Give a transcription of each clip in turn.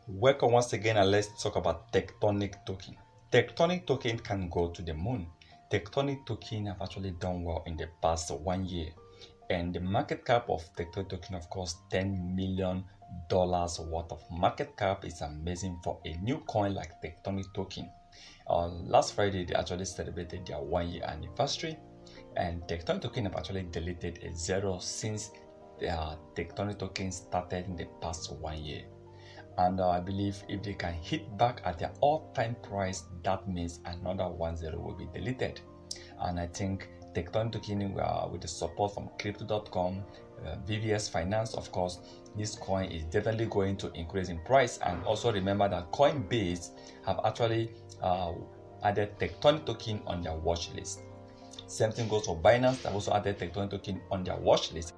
Welcome once again, and let's talk about Tectonic token. Tectonic token can go to the moon. Tectonic token have actually done well in the past 1 year, and the market cap of Tectonic token, of course, $10 million worth of market cap is amazing for a new coin like Tectonic token. Last Friday, they actually celebrated their 1 year anniversary, and Tectonic token have actually deleted a zero since their Tectonic token started in the past 1 year. And I believe if they can hit back at their all-time price, that means another 1 0 will be deleted. And I think Tectonic token, with the support from crypto.com, VVS Finance, of course, this coin is definitely going to increase in price. And also remember that Coinbase have actually added Tectonic token on their watch list. Same thing goes for Binance. They've also added Tectonic token on their watch list.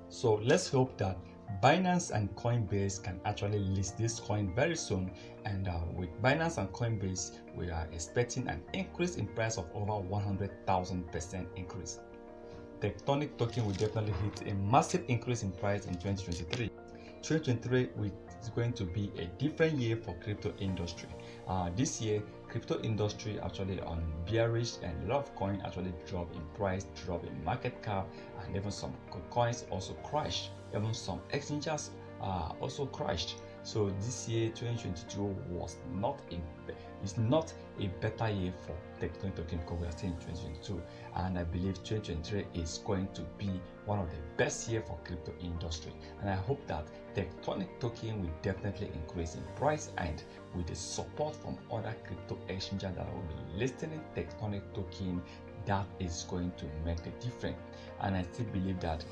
So let's hope that Binance and Coinbase can actually list this coin very soon, and with Binance and Coinbase, we are expecting an increase in price of over 100,000% increase. Tectonic token will definitely hit a massive increase in price in 2023. 2023 is going to be a different year for crypto industry. This year, crypto industry actually on bearish, and a lot of coins actually drop in price, drop in market cap, and even some coins also crashed. Even some exchanges also crashed. So this year, 2022, is not a better year for Tectonic token because we are still in 2022, and I believe 2023 is going to be one of the best years for crypto industry. And I hope that Tectonic token will definitely increase in price, and with the support from other crypto exchanges that will be listing Tectonic token, that is going to make the difference. And I still believe that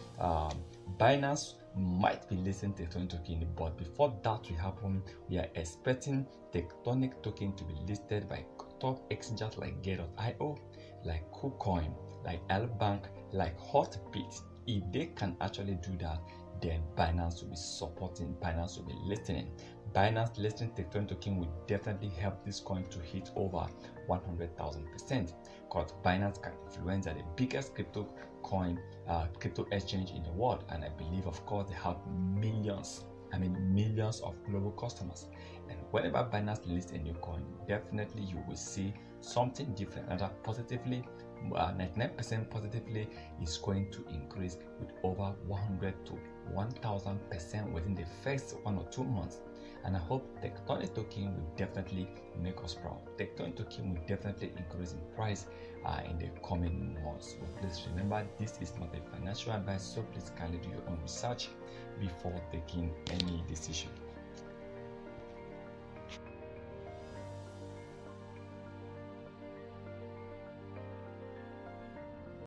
Binance might be listing Tectonic token, but before that will happen, we are expecting Tectonic token to be listed by top exchanges like Get.io, like Kucoin, like Bank, like Hotbit. If they can actually do that, then Binance will be supporting, Binance will be listing. Binance listing Tectonic token will definitely help this coin to hit over 100,000%, because Binance can influence the biggest crypto exchange in the world, and I believe, of course, they have millions of global customers. And whenever Binance lists a new coin, definitely you will see something different, and that positively 99% positively is going to increase with over 100 to 1000% within the first 1 or 2 months. And I hope Tectonic token will definitely make us proud. Tectonic token will definitely increase in price in the coming months. So please remember, this is not a financial advice, so please kindly do your own research before taking any decision.